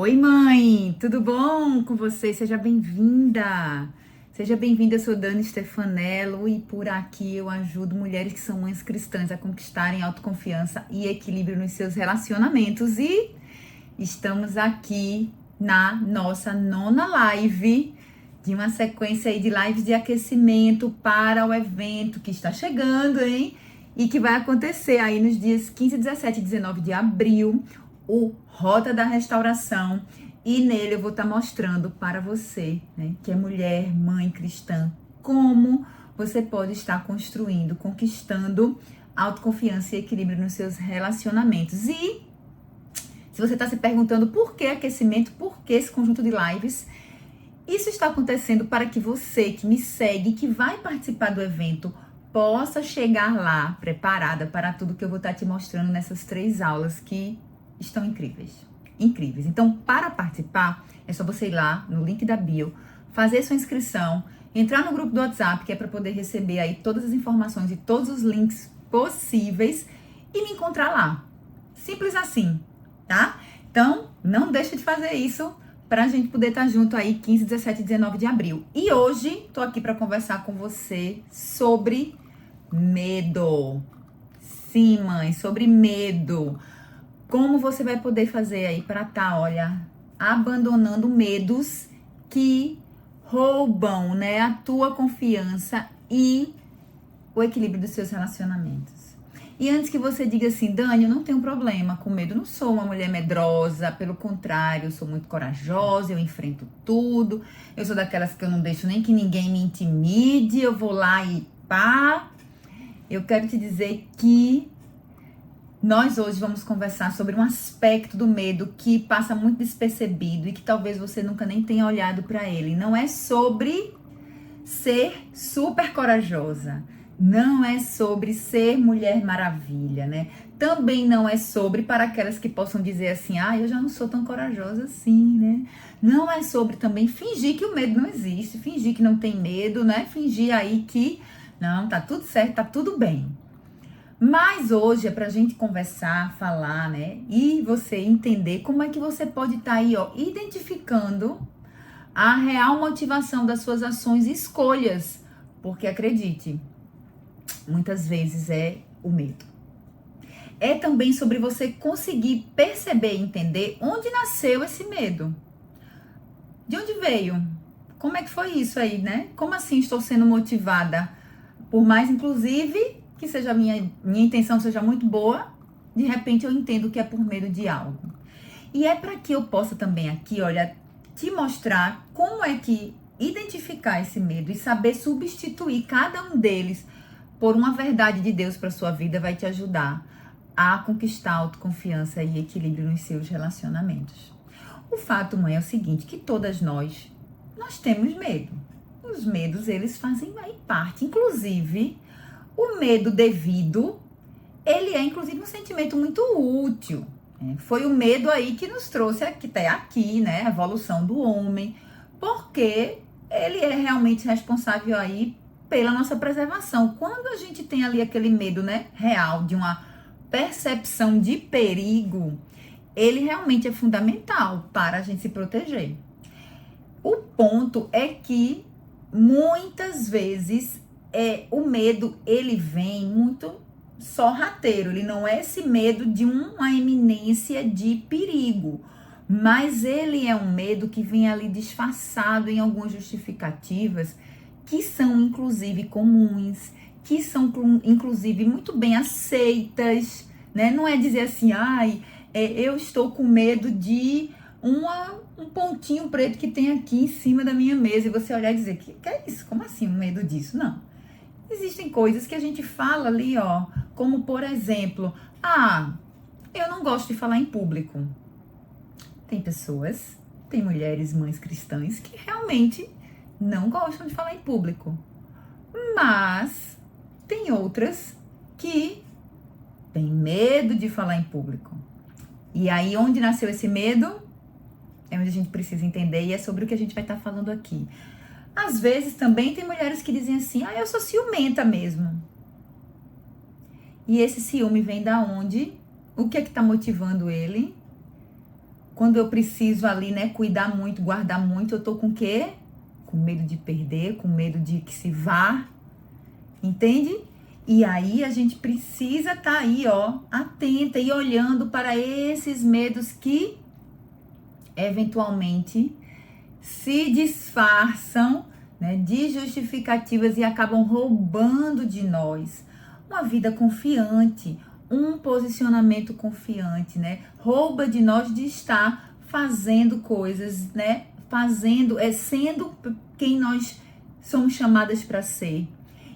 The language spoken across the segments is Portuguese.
Oi, mãe, tudo bom com você? Seja bem-vinda. Seja bem-vinda, eu sou Dani Stefanello e por aqui eu ajudo mulheres que são mães cristãs a conquistarem autoconfiança e equilíbrio nos seus relacionamentos. E estamos aqui na nossa nona live de uma sequência aí de lives de aquecimento para o evento que está chegando, hein? E que vai acontecer aí nos dias 15, 17 e 19 de abril, o Rota da Restauração. E nele eu vou estar mostrando para você, né, que é mulher, mãe cristã, como você pode estar construindo, conquistando autoconfiança e equilíbrio nos seus relacionamentos. E se você está se perguntando por que aquecimento, por que esse conjunto de lives, isso está acontecendo para que você que me segue, que vai participar do evento, possa chegar lá preparada para tudo que eu vou estar te mostrando nessas 3 aulas que estão incríveis. Incríveis. Então, para participar, é só você ir lá no link da bio, fazer sua inscrição, entrar no grupo do WhatsApp, que é para poder receber aí todas as informações e todos os links possíveis e me encontrar lá. Simples assim, tá? Então, não deixe de fazer isso para a gente poder estar junto aí 15, 17 e 19 de abril. E hoje, tô aqui para conversar com você sobre medo. Sim, mãe, sobre medo. Como você vai poder fazer aí para estar, olha, abandonando medos que roubam, né, a tua confiança e o equilíbrio dos seus relacionamentos. E antes que você diga assim, Dani, eu não tenho problema com medo, eu não sou uma mulher medrosa, pelo contrário, eu sou muito corajosa, eu enfrento tudo, eu sou daquelas que eu não deixo nem que ninguém me intimide, eu vou lá e pá. Eu quero te dizer que nós hoje vamos conversar sobre um aspecto do medo que passa muito despercebido e que talvez você nunca nem tenha olhado para ele. Não é sobre ser super corajosa. Não é sobre ser mulher maravilha, né? Também não é sobre para aquelas que possam dizer assim, eu já não sou tão corajosa assim, né? Não é sobre também fingir que o medo não existe, fingir que não tem medo, né? Fingir aí que, não, tá tudo certo, tá tudo bem. Mas hoje é pra gente conversar, falar, né? E você entender como é que você pode estar aí, ó, identificando a real motivação das suas ações e escolhas. Porque acredite, muitas vezes é o medo. É também sobre você conseguir perceber e entender onde nasceu esse medo. De onde veio? Como é que foi isso aí, né? Como assim estou sendo motivada? Por mais, inclusive, que seja minha intenção seja muito boa, de repente eu entendo que é por medo de algo. E é para que eu possa também aqui, olha, te mostrar como é que identificar esse medo e saber substituir cada um deles por uma verdade de Deus para sua vida vai te ajudar a conquistar autoconfiança e equilíbrio nos seus relacionamentos. O fato, mãe, é o seguinte, que todas nós temos medo. Os medos, eles fazem aí parte, inclusive o medo devido, ele é inclusive um sentimento muito útil. Foi o medo aí que nos trouxe até aqui, né? A evolução do homem, porque ele é realmente responsável aí pela nossa preservação. Quando a gente tem ali aquele medo, né, real, de uma percepção de perigo, ele realmente é fundamental para a gente se proteger. O ponto é que muitas vezes o medo, ele vem muito sorrateiro, ele não é esse medo de uma iminência de perigo, mas ele é um medo que vem ali disfarçado em algumas justificativas que são inclusive comuns, que são inclusive muito bem aceitas, né? Não é dizer assim, eu estou com medo de um pontinho preto que tem aqui em cima da minha mesa e você olhar e dizer, que é isso? Como assim um medo disso? Não. Existem coisas que a gente fala ali, ó, como por exemplo, eu não gosto de falar em público. Tem pessoas, tem mulheres, mães cristãs que realmente não gostam de falar em público. Mas tem outras que têm medo de falar em público. E aí, onde nasceu esse medo? É onde a gente precisa entender e é sobre o que a gente vai estar falando aqui. Às vezes também tem mulheres que dizem assim, eu sou ciumenta mesmo. E esse ciúme vem da onde? O que é que está motivando ele? Quando eu preciso ali, né, cuidar muito, guardar muito, eu tô com o quê? Com medo de perder, com medo de que se vá, entende? E aí a gente precisa estar aí, ó, atenta e olhando para esses medos que eventualmente se disfarçam, né, de justificativas e acabam roubando de nós uma vida confiante, um posicionamento confiante, né? Rouba de nós de estar fazendo coisas, né? Sendo quem nós somos chamadas para ser.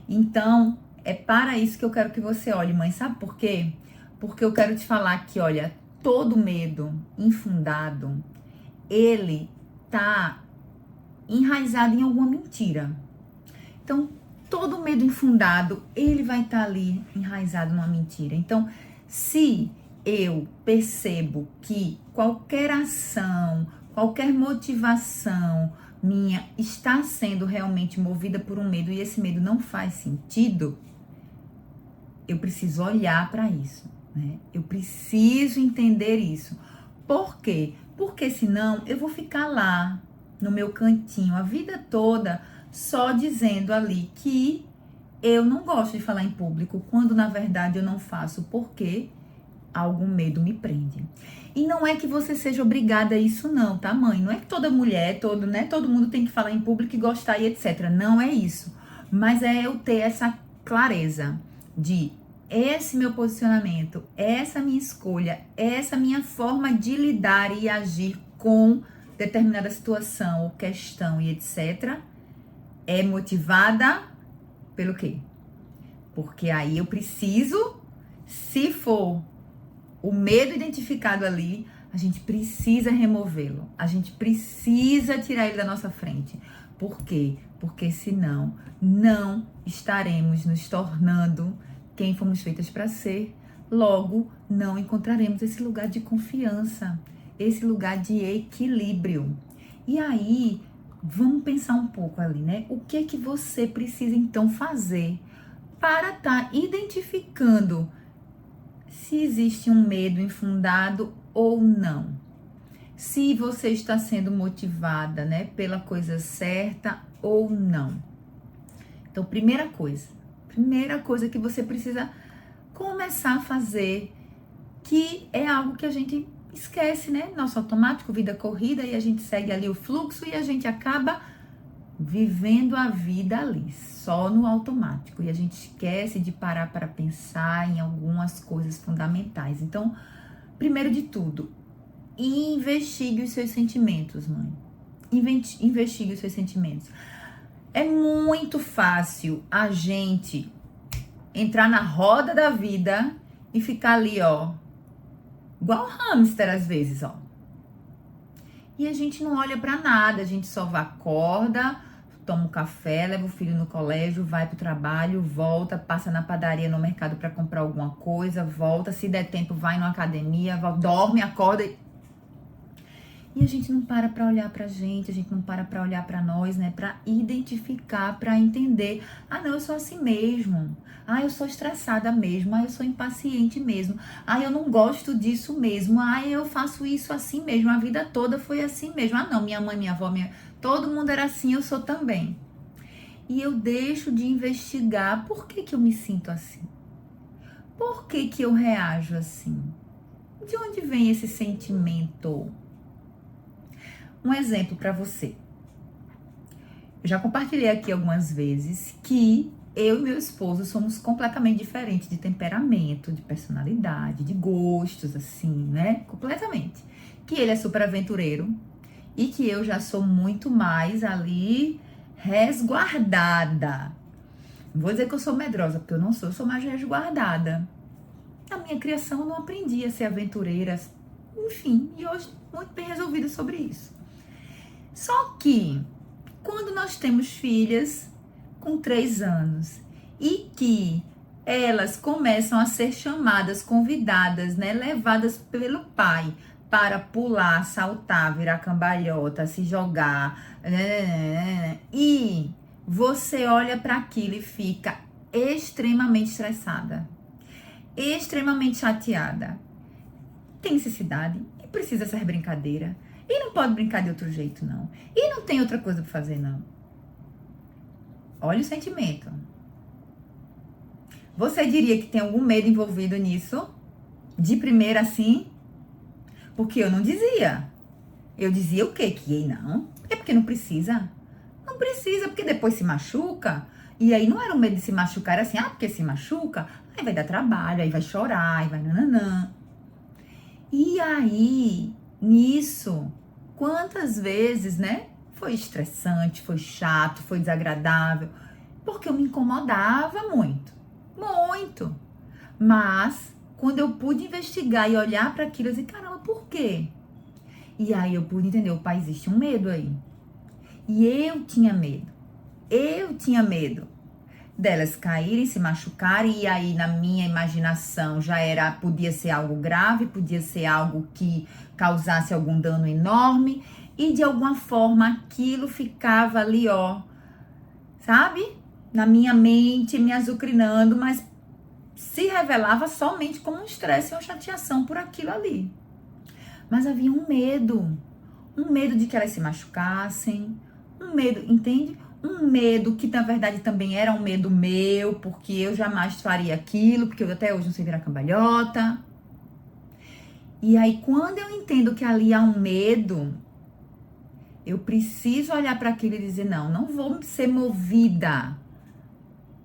Então, é para isso que eu quero que você olhe, mãe. Sabe por quê? Porque eu quero te falar que, olha, todo medo infundado, ele tá enraizado em alguma mentira. Então, todo medo infundado, ele vai estar ali enraizado numa mentira. Então, se eu percebo que qualquer ação, qualquer motivação minha está sendo realmente movida por um medo e esse medo não faz sentido, eu preciso olhar para isso, né? Eu preciso entender isso. Por quê? Porque senão eu vou ficar lá no meu cantinho a vida toda só dizendo ali que eu não gosto de falar em público, quando na verdade eu não faço porque algum medo me prende. E não é que você seja obrigada a isso não, tá, mãe? Não é que toda mulher, todo mundo tem que falar em público e gostar e etc. Não é isso. Mas é eu ter essa clareza de esse meu posicionamento, essa minha escolha, essa minha forma de lidar e agir com determinada situação ou questão e etc. é motivada pelo quê? Porque aí eu preciso, se for o medo identificado ali, a gente precisa removê-lo. A gente precisa tirar ele da nossa frente. Por quê? Porque senão não estaremos nos tornando quem fomos feitas para ser. Logo, não encontraremos esse lugar de confiança, esse lugar de equilíbrio. E aí, vamos pensar um pouco ali, né? O que que você precisa então fazer para estar identificando se existe um medo infundado ou não? Se você está sendo motivada, né, pela coisa certa ou não. Então, primeira coisa que você precisa começar a fazer, que é algo que a gente esquece, né? Nosso automático, vida corrida, e a gente segue ali o fluxo e a gente acaba vivendo a vida ali, só no automático. E a gente esquece de parar para pensar em algumas coisas fundamentais. Então, primeiro de tudo, investigue os seus sentimentos, mãe. Investigue os seus sentimentos. É muito fácil a gente entrar na roda da vida e ficar ali, ó, igual hamster às vezes, ó. E a gente não olha pra nada, a gente só acorda, toma um café, leva o filho no colégio, vai pro trabalho, volta, passa na padaria, no mercado pra comprar alguma coisa, volta, se der tempo vai numa academia, dorme, acorda e a gente não para pra olhar pra gente, a gente não para pra olhar pra nós, né? Pra identificar, pra entender. Ah, não, eu sou assim mesmo. Ah, eu sou estressada mesmo. Ah, eu sou impaciente mesmo. Ah, eu não gosto disso mesmo. Ah, eu faço isso assim mesmo. A vida toda foi assim mesmo. Ah, não, minha mãe, minha avó, todo mundo era assim, eu sou também. E eu deixo de investigar por que que eu me sinto assim. Por que que eu reajo assim? De onde vem esse sentimento? Um exemplo para você. Eu já compartilhei aqui algumas vezes que eu e meu esposo somos completamente diferentes de temperamento, de personalidade, de gostos, assim, né? Completamente. Que ele é super aventureiro e que eu já sou muito mais ali resguardada. Não vou dizer que eu sou medrosa, porque eu não sou, eu sou mais resguardada. Na minha criação eu não aprendi a ser aventureira, enfim, e hoje muito bem resolvida sobre isso. Só que, quando nós temos filhas com 3 anos e que elas começam a ser chamadas, convidadas, né, levadas pelo pai para pular, saltar, virar cambalhota, se jogar, e você olha para aquilo e fica extremamente estressada, extremamente chateada. Tem necessidade? precisa ser brincadeira. E não pode brincar de outro jeito, não. E não tem outra coisa pra fazer, não. Olha o sentimento. Você diria que tem algum medo envolvido nisso? De primeira, assim? Porque eu não dizia. Eu dizia o quê? Que não. É porque não precisa. Não precisa, porque depois se machuca. E aí não era o medo de se machucar, era assim, porque se machuca, aí vai dar trabalho, aí vai chorar, aí vai nananã. E aí, nisso, quantas vezes, né? Foi estressante, foi chato, foi desagradável, porque eu me incomodava muito, muito. Mas, quando eu pude investigar e olhar para aquilo, eu disse, caramba, por quê? E aí eu pude entender, opa, existe um medo aí. E eu tinha medo. Eu tinha medo delas caírem, se machucarem, e aí na minha imaginação podia ser algo grave, podia ser algo que causasse algum dano enorme, e de alguma forma aquilo ficava ali, sabe? Na minha mente, me azucrinando, mas se revelava somente como um estresse e uma chateação por aquilo ali. Mas havia um medo de que elas se machucassem, um medo, entende? Um medo que, na verdade, também era um medo meu, porque eu jamais faria aquilo, porque eu até hoje não sei virar cambalhota. E aí, quando eu entendo que ali há um medo, eu preciso olhar para aquilo e dizer, não vou ser movida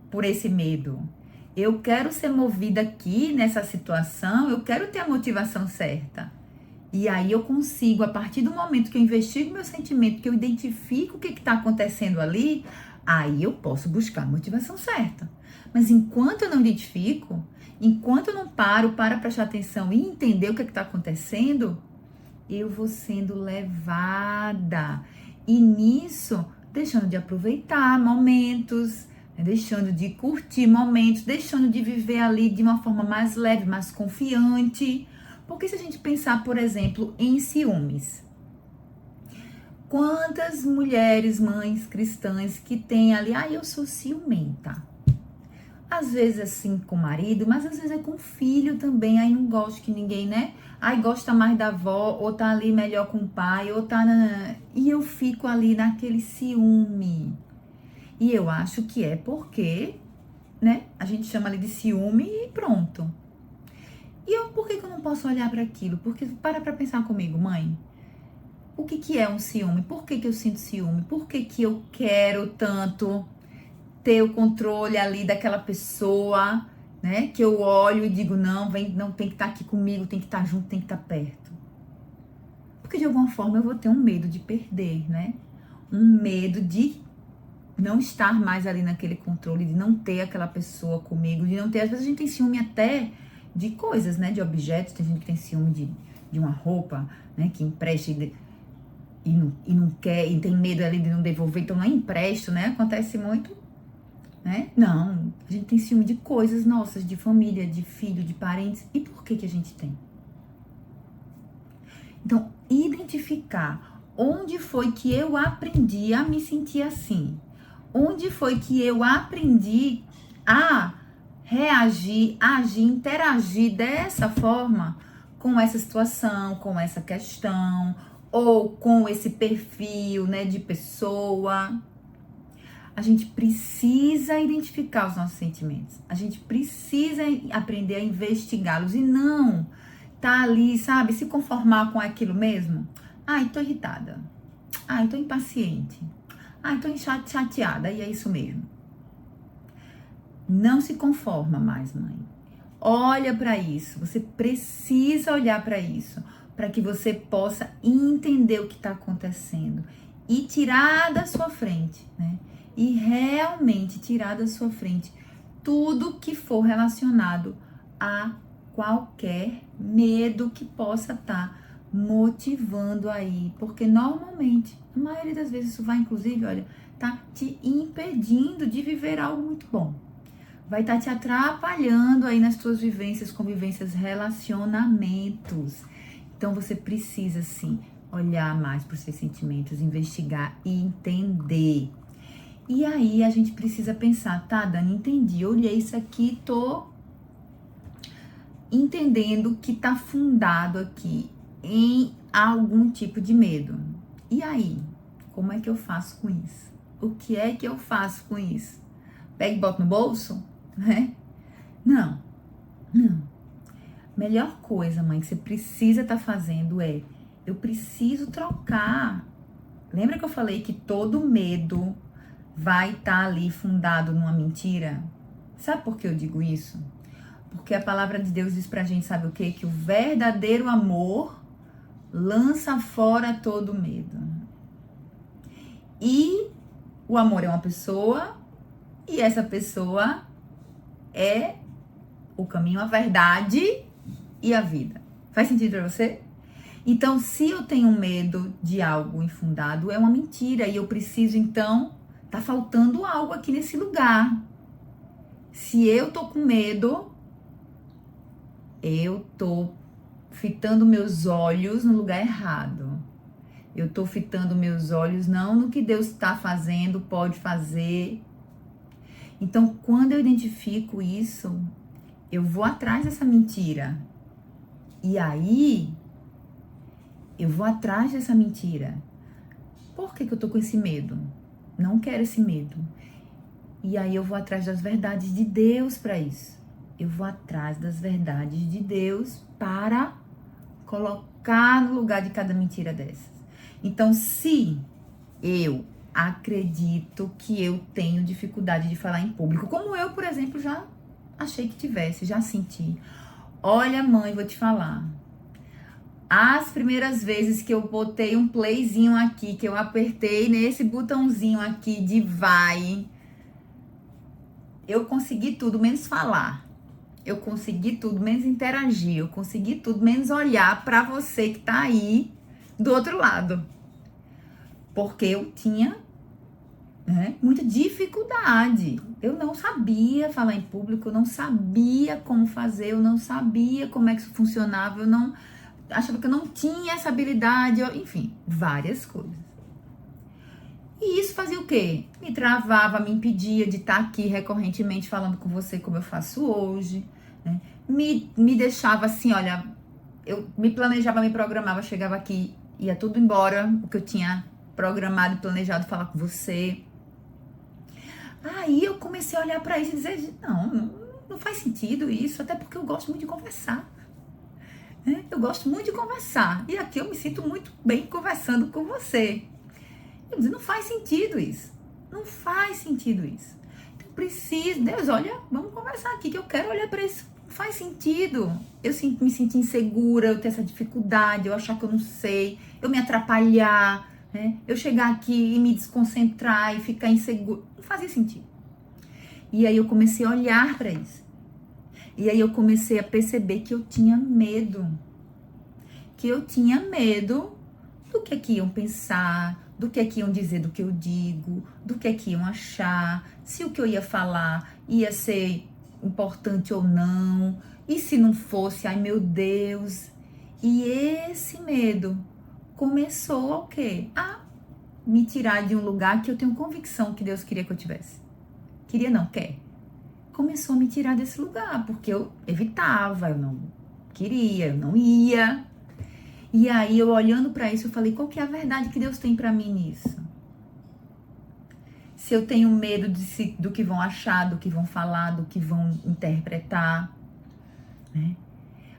por esse medo. Eu quero ser movida aqui nessa situação, eu quero ter a motivação certa. E aí eu consigo, a partir do momento que eu investigo meu sentimento, que eu identifico o que está acontecendo ali, aí eu posso buscar a motivação certa. Mas enquanto eu não identifico, enquanto eu não paro para prestar atenção e entender o que está acontecendo, eu vou sendo levada. E nisso, deixando de aproveitar momentos, deixando de curtir momentos, deixando de viver ali de uma forma mais leve, mais confiante. Porque se a gente pensar, por exemplo, em ciúmes, quantas mulheres, mães cristãs que têm ali, eu sou ciumenta. Às vezes assim com o marido, mas às vezes é com o filho também, aí não gosto que ninguém, né? Aí gosta mais da avó, ou tá ali melhor com o pai, ou tá... E eu fico ali naquele ciúme. E eu acho que é porque, né? A gente chama ali de ciúme e pronto. E por que eu não posso olhar para aquilo? Porque para pensar comigo, mãe. O que é um ciúme? Por que eu sinto ciúme? Por que eu quero tanto ter o controle ali daquela pessoa, né? Que eu olho e digo, não tem que estar aqui comigo, tem que estar junto, tem que estar perto. Porque de alguma forma eu vou ter um medo de perder, né? Um medo de não estar mais ali naquele controle, de não ter aquela pessoa comigo, de não ter... Às vezes a gente tem ciúme até de coisas, né? De objetos. Tem gente que tem ciúme de uma roupa, né? Que empresta e não quer, e tem medo ali de não devolver, então não empresto, né? Acontece muito, né? Não, a gente tem ciúme de coisas nossas, de família, de filho, de parentes. E por que a gente tem? Então, identificar onde foi que eu aprendi a me sentir assim. Onde foi que eu aprendi a reagir, agir, interagir dessa forma com essa situação, com essa questão, ou com esse perfil, né, de pessoa. A gente precisa identificar os nossos sentimentos. A gente precisa aprender a investigá-los e não tá ali, sabe, se conformar com aquilo mesmo. Tô irritada. Tô impaciente. Tô chateada. E é isso mesmo. Não se conforma mais, mãe. Olha para isso. Você precisa olhar para isso, para que você possa entender o que está acontecendo e tirar da sua frente, né? E realmente tirar da sua frente tudo que for relacionado a qualquer medo que possa estar motivando aí, porque normalmente, a maioria das vezes isso vai, inclusive, olha, tá te impedindo de viver algo muito bom. Vai estar te atrapalhando aí nas tuas vivências, convivências, relacionamentos. Então você precisa sim olhar mais para os seus sentimentos, investigar e entender. E aí a gente precisa pensar, tá, Dani, entendi, olhei isso aqui, tô entendendo que tá fundado aqui em algum tipo de medo. E aí? Como é que eu faço com isso? O que é que eu faço com isso? Pega e bota no bolso? Né? Não. Melhor coisa, mãe, que você precisa estar fazendo é: eu preciso trocar. Lembra que eu falei que todo medo vai estar ali fundado numa mentira? Sabe por que eu digo isso? Porque a palavra de Deus diz pra gente, sabe o quê? Que o verdadeiro amor lança fora todo medo. E o amor é uma pessoa, e essa pessoa é o caminho, a verdade e a vida. Faz sentido pra você? Então, se eu tenho medo de algo infundado, é uma mentira. E eu preciso, então, tá faltando algo aqui nesse lugar. Se eu tô com medo, eu tô fitando meus olhos no lugar errado. Eu tô fitando meus olhos não no que Deus está fazendo, pode fazer. Então, quando eu identifico isso, eu vou atrás dessa mentira. E aí, eu vou atrás dessa mentira. Por que eu tô com esse medo? Não quero esse medo. E aí eu vou atrás das verdades de Deus para isso. Eu vou atrás das verdades de Deus para colocar no lugar de cada mentira dessas. Então, se eu acredito que eu tenho dificuldade de falar em público, como eu, por exemplo, já achei que tivesse, já senti. Olha, mãe, vou te falar. As primeiras vezes que eu botei um playzinho aqui, que eu apertei nesse botãozinho aqui de vai, eu consegui tudo menos falar. Eu consegui tudo menos interagir. Eu consegui tudo menos olhar para você que tá aí do outro lado. Porque eu tinha, muita dificuldade. Eu não sabia falar em público, eu não sabia como fazer, eu não sabia como é que isso funcionava, eu não achava que eu não tinha essa habilidade, enfim, várias coisas. E isso fazia o quê? Me travava, me impedia de estar aqui recorrentemente falando com você como eu faço hoje, né? Me deixava assim, olha, eu me planejava, me programava, chegava aqui, ia tudo embora, o que eu tinha programado e planejado falar com você. Aí eu comecei a olhar para isso e dizer, não faz sentido isso, até porque eu gosto muito de conversar. Eu gosto muito de conversar. E aqui eu me sinto muito bem conversando com você. Eu disse, não faz sentido isso. Não faz sentido isso. Então preciso, Deus, olha, vamos conversar aqui que eu quero olhar para isso. Não faz sentido. Eu me sentir insegura, eu ter essa dificuldade, eu achar que eu não sei, eu me atrapalhar, né? Eu chegar aqui e me desconcentrar e ficar insegura. Não fazia sentido. E aí eu comecei a olhar para isso. E aí eu comecei a perceber que eu tinha medo. Que eu tinha medo do que iam pensar, do que iam dizer do que eu digo, do que iam achar, se o que eu ia falar ia ser importante ou não, e se não fosse, ai meu Deus. E esse medo começou a o quê? A me tirar de um lugar que eu tenho convicção que Deus queria que eu tivesse. Queria não, quer. Começou a me tirar desse lugar, porque eu evitava, eu não queria, eu não ia. E aí, eu olhando para isso, eu falei, qual que é a verdade que Deus tem para mim nisso? Se eu tenho medo do que vão achar, do que vão falar, do que vão interpretar, né?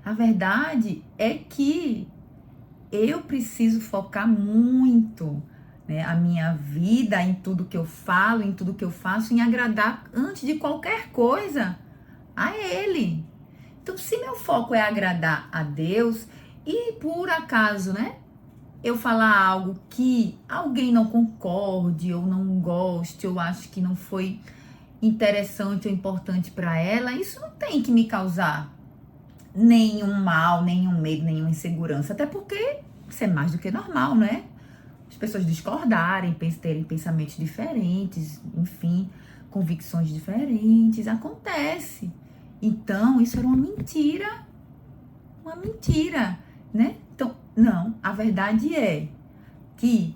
A verdade é que eu preciso focar muito, né, a minha vida em tudo que eu falo, em tudo que eu faço, em agradar, antes de qualquer coisa, a Ele. Então, se meu foco é agradar a Deus, e por acaso, né, eu falar algo que alguém não concorde, ou não goste, ou acho que não foi interessante ou importante para ela, isso não tem que me causar nenhum mal, nenhum medo, nenhuma insegurança, até porque isso é mais do que normal, né? As pessoas discordarem, terem pensamentos diferentes, enfim, convicções diferentes, acontece. Então, isso era uma mentira, né? Então, não, a verdade é que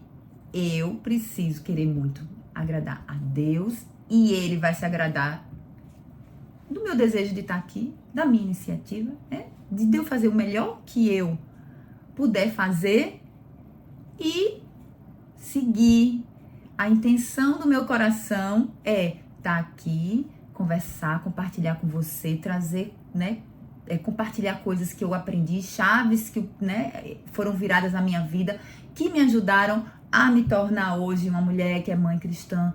eu preciso querer muito agradar a Deus e Ele vai se agradar do meu desejo de estar aqui, da minha iniciativa, né? De eu fazer o melhor que eu puder fazer e seguir. A intenção do meu coração é estar aqui, conversar, compartilhar com você, trazer, né? Compartilhar coisas que eu aprendi, chaves que, né, foram viradas na minha vida, que me ajudaram a me tornar hoje uma mulher que é mãe cristã,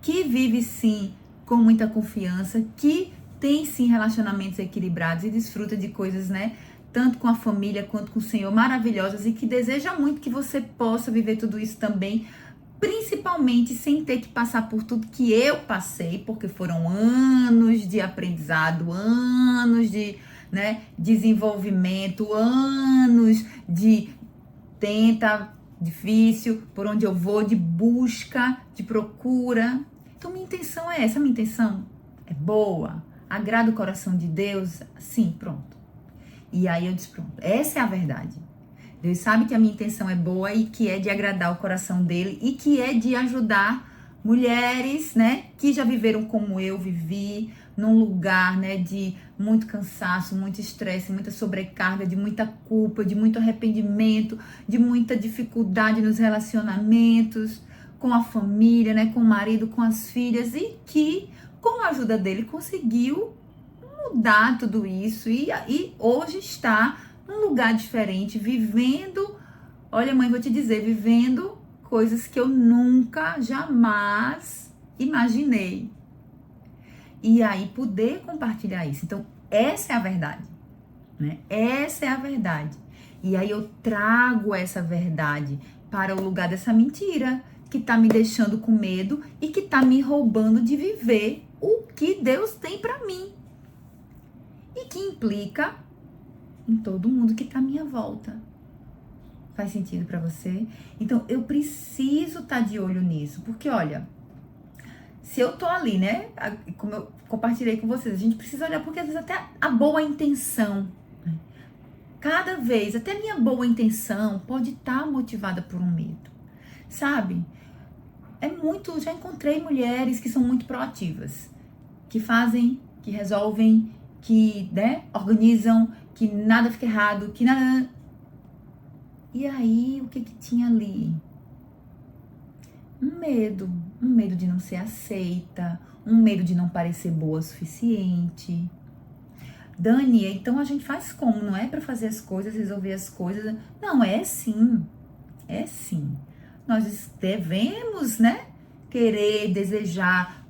que vive sim com muita confiança, que tem sim relacionamentos equilibrados e desfruta de coisas, né, tanto com a família quanto com o Senhor, maravilhosas, e que deseja muito que você possa viver tudo isso também, principalmente sem ter que passar por tudo que eu passei, porque foram anos de aprendizado, anos de, né, desenvolvimento, anos de tenta, difícil, por onde eu vou, de busca, de procura. Então minha intenção é essa, minha intenção é boa, agrada o coração de Deus, sim, pronto. E aí eu disse, pronto, essa é a verdade. Deus sabe que a minha intenção é boa e que é de agradar o coração dele e que é de ajudar mulheres, né, que já viveram como eu vivi, num lugar, né, de muito cansaço, muito estresse, muita sobrecarga, de muita culpa, de muito arrependimento, de muita dificuldade nos relacionamentos, com a família, né, com o marido, com as filhas, e que, com a ajuda dele, conseguiu mudar tudo isso e hoje está num lugar diferente, vivendo, olha mãe, vou te dizer, vivendo coisas que eu nunca, jamais imaginei. E aí poder compartilhar isso. Então, essa é a verdade, né? Essa é a verdade. E aí eu trago essa verdade para o lugar dessa mentira que tá me deixando com medo e que tá me roubando de viver o que Deus tem para mim. E que implica em todo mundo que tá à minha volta. Faz sentido para você? Então, eu preciso estar de olho nisso, porque olha, se eu tô ali, né, como eu compartilhei com vocês, a gente precisa olhar, porque às vezes até a boa intenção, né? Cada vez, até minha boa intenção pode estar motivada por um medo, sabe? Já encontrei mulheres que são muito proativas, que fazem, que resolvem, que, né, organizam, que nada fica errado, que nada... E aí, o que tinha ali? Um medo de não ser aceita, um medo de não parecer boa o suficiente. Dani, então a gente faz como? Não é para fazer as coisas, resolver as coisas? Não, é sim. É sim. Nós devemos, né, querer, desejar,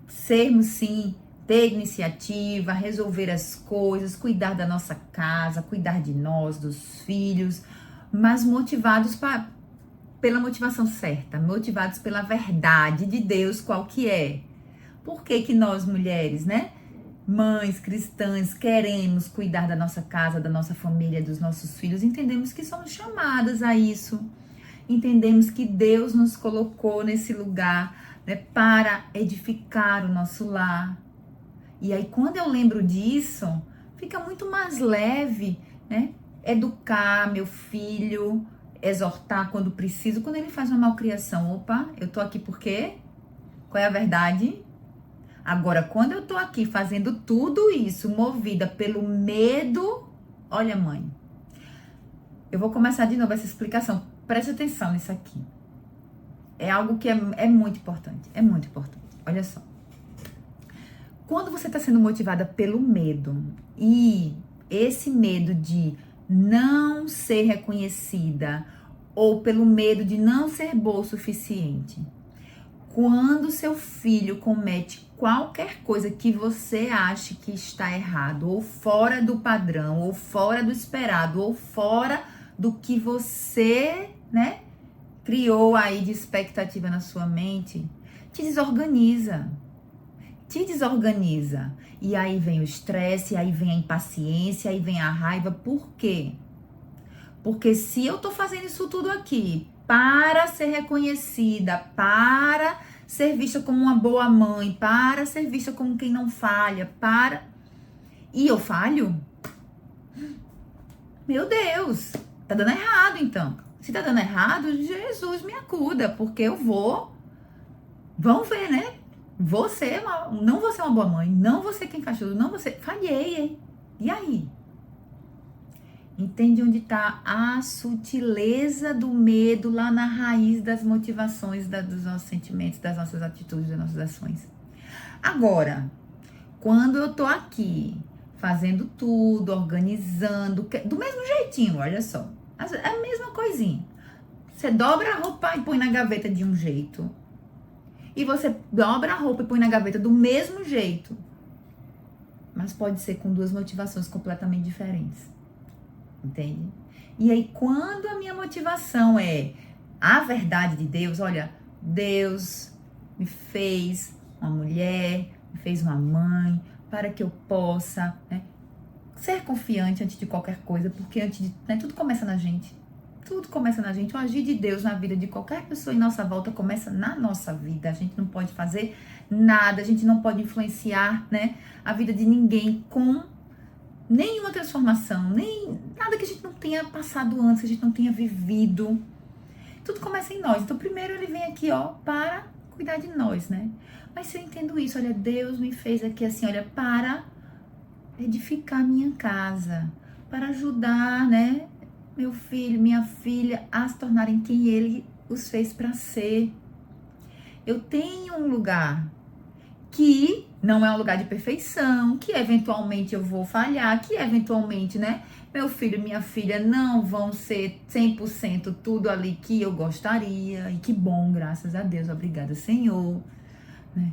sermos sim, ter iniciativa, resolver as coisas, cuidar da nossa casa, cuidar de nós, dos filhos, mas motivados pela motivação certa, motivados pela verdade de Deus, qual que é. Por que nós mulheres, né, mães cristãs, queremos cuidar da nossa casa, da nossa família, dos nossos filhos? Entendemos que somos chamadas a isso. Entendemos que Deus nos colocou nesse lugar, né, para edificar o nosso lar. E aí, quando eu lembro disso, fica muito mais leve, né? Educar meu filho, exortar quando preciso, quando ele faz uma malcriação. Opa, eu tô aqui por quê? Qual é a verdade? Agora, quando eu tô aqui fazendo tudo isso, movida pelo medo, olha, mãe, eu vou começar de novo essa explicação. Preste atenção nisso aqui. É algo que é muito importante. É muito importante. Olha só. Quando você está sendo motivada pelo medo, e esse medo de não ser reconhecida, ou pelo medo de não ser boa o suficiente, quando seu filho comete qualquer coisa que você ache que está errado, ou fora do padrão, ou fora do esperado, ou fora do que você, né, criou aí de expectativa na sua mente, te desorganiza. Te desorganiza. E aí vem o estresse, aí vem a impaciência, aí vem a raiva. Por quê? Porque se eu tô fazendo isso tudo aqui para ser reconhecida, para ser vista como uma boa mãe, para ser vista como quem não falha, e eu falho? Meu Deus, tá dando errado então. Se tá dando errado, Jesus me acuda, porque eu vamos ver, né? Não vou ser uma boa mãe, não vou ser quem faz tudo, não vou ser, falhei, hein? E aí? Entende onde está a sutileza do medo lá na raiz das motivações dos nossos sentimentos, das nossas atitudes, das nossas ações. Agora, quando eu tô aqui fazendo tudo, organizando, do mesmo jeitinho, olha só, é a mesma coisinha. Você dobra a roupa e põe na gaveta de um jeito. E você dobra a roupa e põe na gaveta do mesmo jeito. Mas pode ser com duas motivações completamente diferentes. Entende? E aí, quando a minha motivação é a verdade de Deus, olha, Deus me fez uma mulher, me fez uma mãe, para que eu possa, né, ser confiante antes de qualquer coisa, porque antes de, né, tudo começa na gente. Tudo começa na gente. O agir de Deus na vida de qualquer pessoa em nossa volta começa na nossa vida. A gente não pode fazer nada, a gente não pode influenciar, né, a vida de ninguém com nenhuma transformação, nem nada que a gente não tenha passado antes, que a gente não tenha vivido. Tudo começa em nós. Então, primeiro ele vem aqui, ó, para cuidar de nós, né? Mas se eu entendo isso, olha, Deus me fez aqui assim, olha, para edificar minha casa, para ajudar, né, meu filho, minha filha a se tornarem quem Ele os fez para ser. Eu tenho um lugar que não é um lugar de perfeição, que eventualmente eu vou falhar, que eventualmente, né, meu filho e minha filha não vão ser 100% tudo ali que eu gostaria. E que bom, graças a Deus, obrigada, Senhor, né?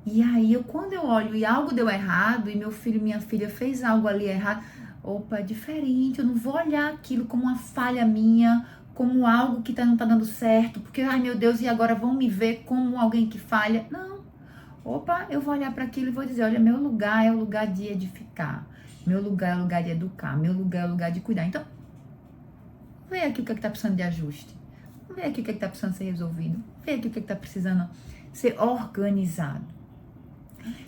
E aí, quando eu olho e algo deu errado, e meu filho e minha filha fez algo ali errado, opa, é diferente, eu não vou olhar aquilo como uma falha minha, como algo que não tá dando certo, porque, ai meu Deus, e agora vão me ver como alguém que falha. Não, opa, eu vou olhar para aquilo e vou dizer, olha, meu lugar é o lugar de edificar, meu lugar é o lugar de educar, meu lugar é o lugar de cuidar. Então, vê aqui o que é que tá precisando de ajuste, vê aqui o que é que tá precisando ser resolvido, vê aqui o que é que tá precisando ser organizado.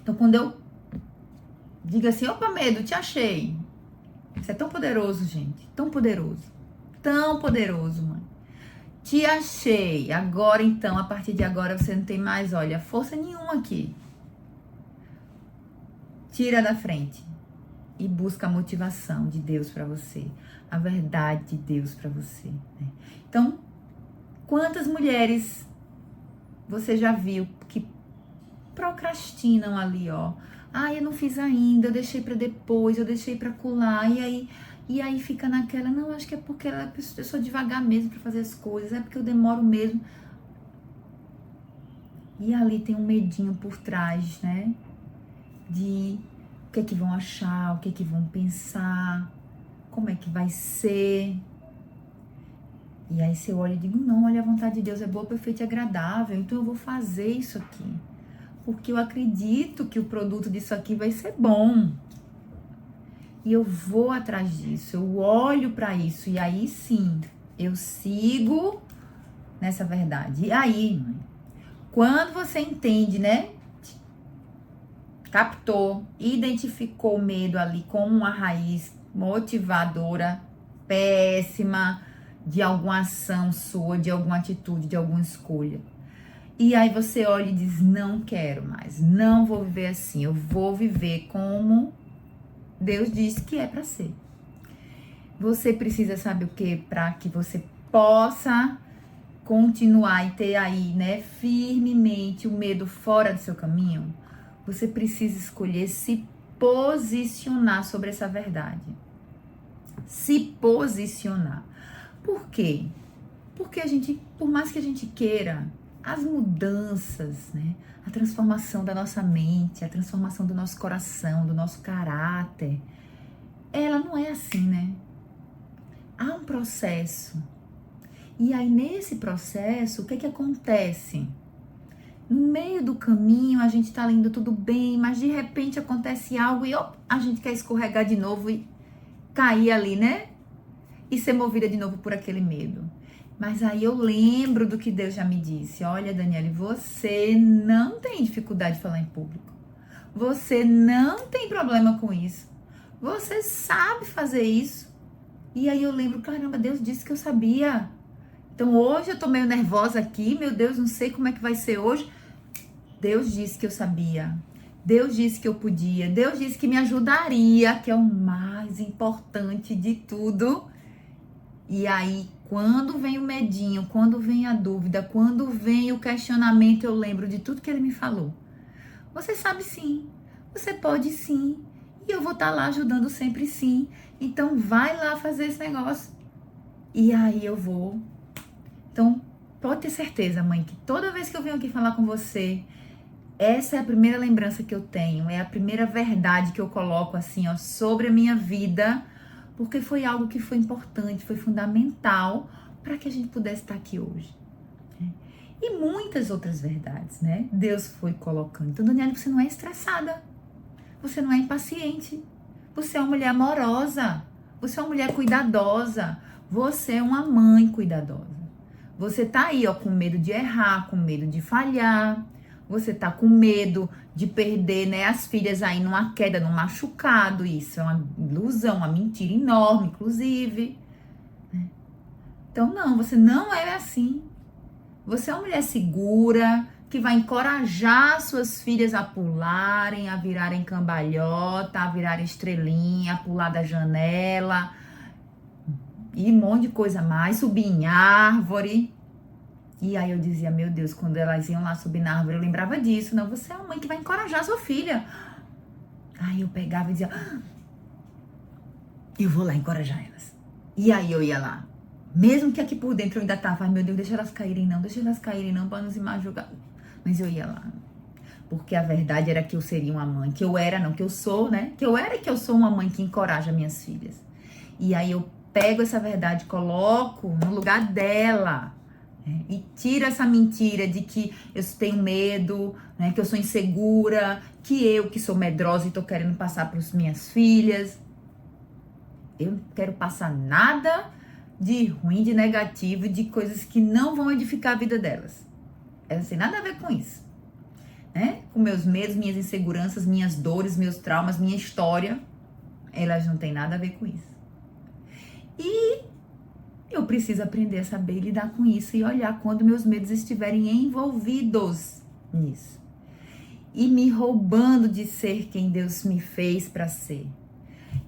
Então, quando eu digo assim, opa, medo, te achei. Isso é tão poderoso, gente. Tão poderoso. Tão poderoso, mãe. Te achei. Agora, então, a partir de agora, você não tem mais, olha, força nenhuma aqui. Tira da frente. E busca a motivação de Deus pra você. A verdade de Deus pra você, né? Então, quantas mulheres você já viu que procrastinam ali, ó. Ah, eu não fiz ainda, eu deixei pra depois, eu deixei pra colar, e aí fica naquela, não, acho que é porque eu sou devagar mesmo pra fazer as coisas, é porque eu demoro mesmo. E ali tem um medinho por trás, né? De o que é que vão achar, o que é que vão pensar, como é que vai ser. E aí você olha e digo, não, olha, a vontade de Deus é boa, perfeita e agradável, então eu vou fazer isso aqui. Porque eu acredito que o produto disso aqui vai ser bom. E eu vou atrás disso, eu olho para isso. E aí sim, eu sigo nessa verdade. E aí, quando você entende, né? Captou, identificou o medo ali como uma raiz motivadora, péssima, de alguma ação sua, de alguma atitude, de alguma escolha. E aí você olha e diz, não quero mais, não vou viver assim, eu vou viver como Deus disse que é para ser. Você precisa saber o que? Para que você possa continuar e ter aí, né, firmemente o medo fora do seu caminho, você precisa escolher se posicionar sobre essa verdade. Se posicionar. Por quê? Porque por mais que a gente queira, as mudanças, né? A transformação da nossa mente, a transformação do nosso coração, do nosso caráter, ela não é assim, né? Há um processo. E aí, nesse processo, o que acontece? No meio do caminho, a gente tá indo tudo bem, mas de repente acontece algo e a gente quer escorregar de novo e cair ali, né? E ser movida de novo por aquele medo. Mas aí eu lembro do que Deus já me disse. Olha, Daniele, você não tem dificuldade de falar em público. Você não tem problema com isso. Você sabe fazer isso. E aí eu lembro, caramba, Deus disse que eu sabia. Então hoje eu tô meio nervosa aqui. Meu Deus, não sei como é que vai ser hoje. Deus disse que eu sabia. Deus disse que eu podia, Deus disse que me ajudaria, que é o mais importante de tudo. E aí, quando vem o medinho, quando vem a dúvida, quando vem o questionamento, eu lembro de tudo que ele me falou. Você sabe sim, você pode sim, e eu vou estar lá ajudando sempre sim. Então, vai lá fazer esse negócio. E aí eu vou. Então, pode ter certeza, mãe, que toda vez que eu venho aqui falar com você, essa é a primeira lembrança que eu tenho, é a primeira verdade que eu coloco assim, ó, sobre a minha vida, porque foi algo que foi importante, foi fundamental para que a gente pudesse estar aqui hoje. E muitas outras verdades, né? Deus foi colocando. Então, Daniela, você não é estressada, você não é impaciente, você é uma mulher amorosa, você é uma mulher cuidadosa, você é uma mãe cuidadosa. Você tá aí, ó, com medo de errar, com medo de falhar. Você tá com medo de perder, né, as filhas aí numa queda, num machucado. Isso é uma ilusão, uma mentira enorme, inclusive. Então, não, você não é assim. Você é uma mulher segura, que vai encorajar suas filhas a pularem, a virarem cambalhota, a virarem estrelinha, a pular da janela e um monte de coisa mais, subir em árvore. E aí eu dizia, meu Deus, quando elas iam lá subir na árvore, eu lembrava disso. Não, você é uma mãe que vai encorajar sua filha. Aí eu pegava e dizia, eu vou lá encorajar elas. E aí eu ia lá. Mesmo que aqui por dentro eu ainda tava, ai meu Deus, deixa elas caírem não, pra não se machucar. Mas eu ia lá. Porque a verdade era que eu seria uma mãe, que eu era, não, que eu sou, né? Que eu era e que eu sou uma mãe que encoraja minhas filhas. E aí eu pego essa verdade, coloco no lugar dela. E tira essa mentira de que eu tenho medo, né, que eu sou insegura, que sou medrosa e tô querendo passar para as minhas filhas. Eu não quero passar nada de ruim, de negativo, de coisas que não vão edificar a vida delas. Elas não tem nada a ver com isso. Né? Com meus medos, minhas inseguranças, minhas dores, meus traumas, minha história. Elas não têm nada a ver com isso. E eu preciso aprender a saber lidar com isso e olhar quando meus medos estiverem envolvidos nisso. E me roubando de ser quem Deus me fez para ser.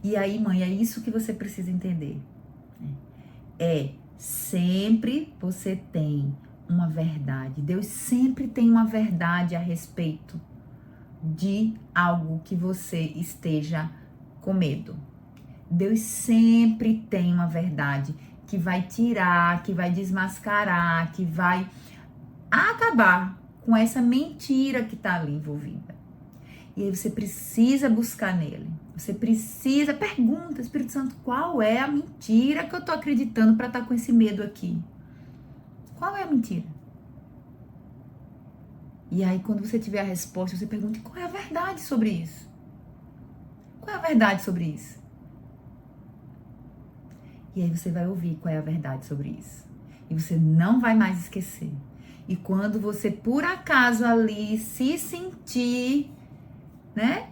E aí, mãe, é isso que você precisa entender. Sempre você tem uma verdade. Deus sempre tem uma verdade a respeito de algo que você esteja com medo. Deus sempre tem uma verdade que vai tirar, que vai desmascarar, que vai acabar com essa mentira que está ali envolvida. E aí você precisa buscar nele. Você precisa, pergunta, Espírito Santo, qual é a mentira que eu tô acreditando para estar com esse medo aqui? Qual é a mentira? E aí quando você tiver a resposta, você pergunta, qual é a verdade sobre isso? Qual é a verdade sobre isso? E aí você vai ouvir qual é a verdade sobre isso. E você não vai mais esquecer. E quando você, por acaso, ali se sentir, né,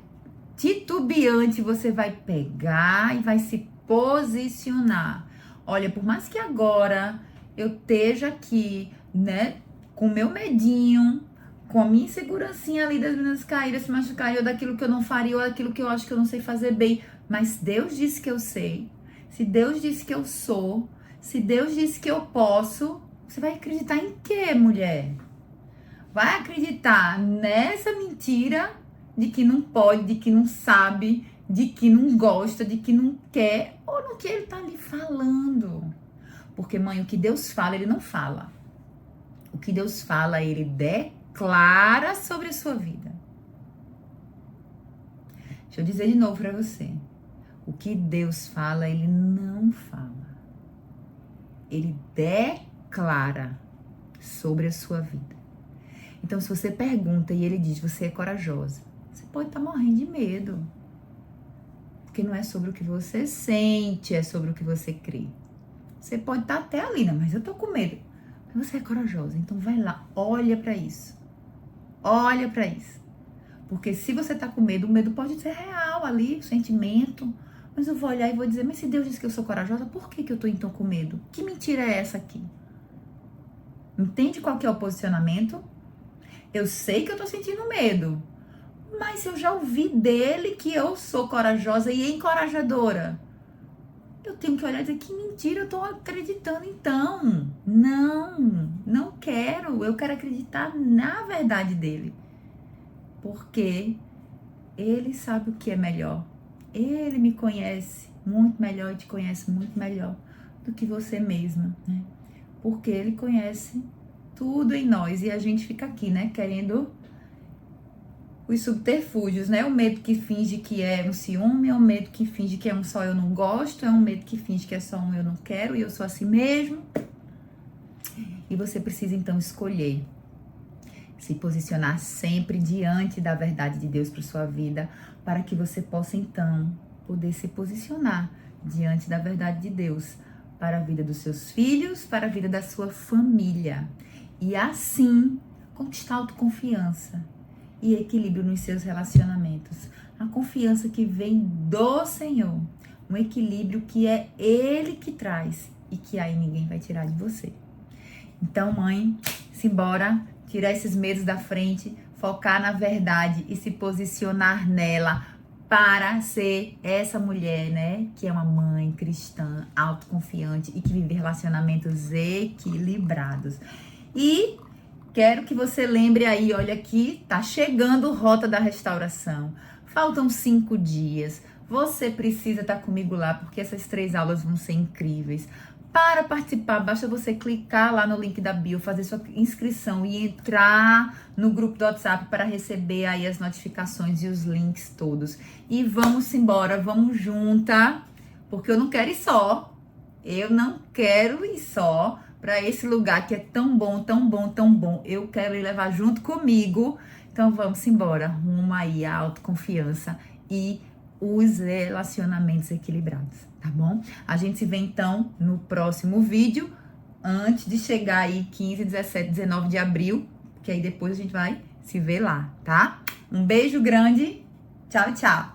titubeante, você vai pegar e vai se posicionar. Olha, por mais que agora eu esteja aqui, né, com meu medinho, com a minha insegurancinha ali das meninas caírem, se machucarem, ou daquilo que eu não faria, ou daquilo que eu acho que eu não sei fazer bem, mas Deus disse que eu sei. Se Deus disse que eu sou, se Deus disse que eu posso, você vai acreditar em quê, mulher? Vai acreditar nessa mentira de que não pode, de que não sabe, de que não gosta, de que não quer, ou no que ele tá ali falando? Porque, mãe, o que Deus fala, ele não fala. O que Deus fala, ele declara sobre a sua vida. Deixa eu dizer de novo pra você. O que Deus fala, ele não fala. Ele declara sobre a sua vida. Então, se você pergunta e ele diz, você é corajosa, você pode estar morrendo de medo. Porque não é sobre o que você sente, é sobre o que você crê. Você pode estar até ali, né? Mas eu tô com medo. Mas você é corajosa, então vai lá, olha pra isso. Olha pra isso. Porque se você tá com medo, o medo pode ser real ali, o sentimento. Mas eu vou olhar e vou dizer, mas se Deus diz que eu sou corajosa, por que eu tô então com medo? Que mentira é essa aqui? Entende qual que é o posicionamento? Eu sei que eu tô sentindo medo, Mas eu já ouvi dele que eu sou corajosa e encorajadora. Eu tenho que olhar e dizer, que mentira, eu tô acreditando então. Não quero. Eu quero acreditar na verdade dele. Porque ele sabe o que é melhor. Ele me conhece muito melhor e te conhece muito melhor do que você mesma, né? Porque ele conhece tudo em nós e a gente fica aqui, né, querendo os subterfúgios, né? O medo que finge que é um ciúme, é um medo que finge que é um só eu não gosto, é um medo que finge que é só um eu não quero e eu sou assim mesmo. E você precisa então escolher se posicionar sempre diante da verdade de Deus para sua vida, para que você possa então poder se posicionar diante da verdade de Deus para a vida dos seus filhos, para a vida da sua família. E assim conquistar autoconfiança e equilíbrio nos seus relacionamentos. A confiança que vem do Senhor. Um equilíbrio que é Ele que traz e que aí ninguém vai tirar de você. Então, mãe, simbora tirar esses medos da frente, focar na verdade e se posicionar nela para ser essa mulher, né? Que é uma mãe cristã, autoconfiante e que vive relacionamentos equilibrados. E quero que você lembre aí, olha aqui, tá chegando Rota da Restauração. Faltam 5 dias. Você precisa estar comigo lá, porque essas 3 aulas vão ser incríveis. Para participar, basta você clicar lá no link da bio, fazer sua inscrição e entrar no grupo do WhatsApp para receber aí as notificações e os links todos. E vamos embora, vamos junta, porque eu não quero ir só. Eu não quero ir só para esse lugar que é tão bom, tão bom, tão bom. Eu quero ir levar junto comigo. Então vamos embora, rumo aí a autoconfiança e os relacionamentos equilibrados, tá bom? A gente se vê então no próximo vídeo, antes de chegar aí 15, 17, 19 de abril, que aí depois a gente vai se ver lá, tá? Um beijo grande, tchau, tchau!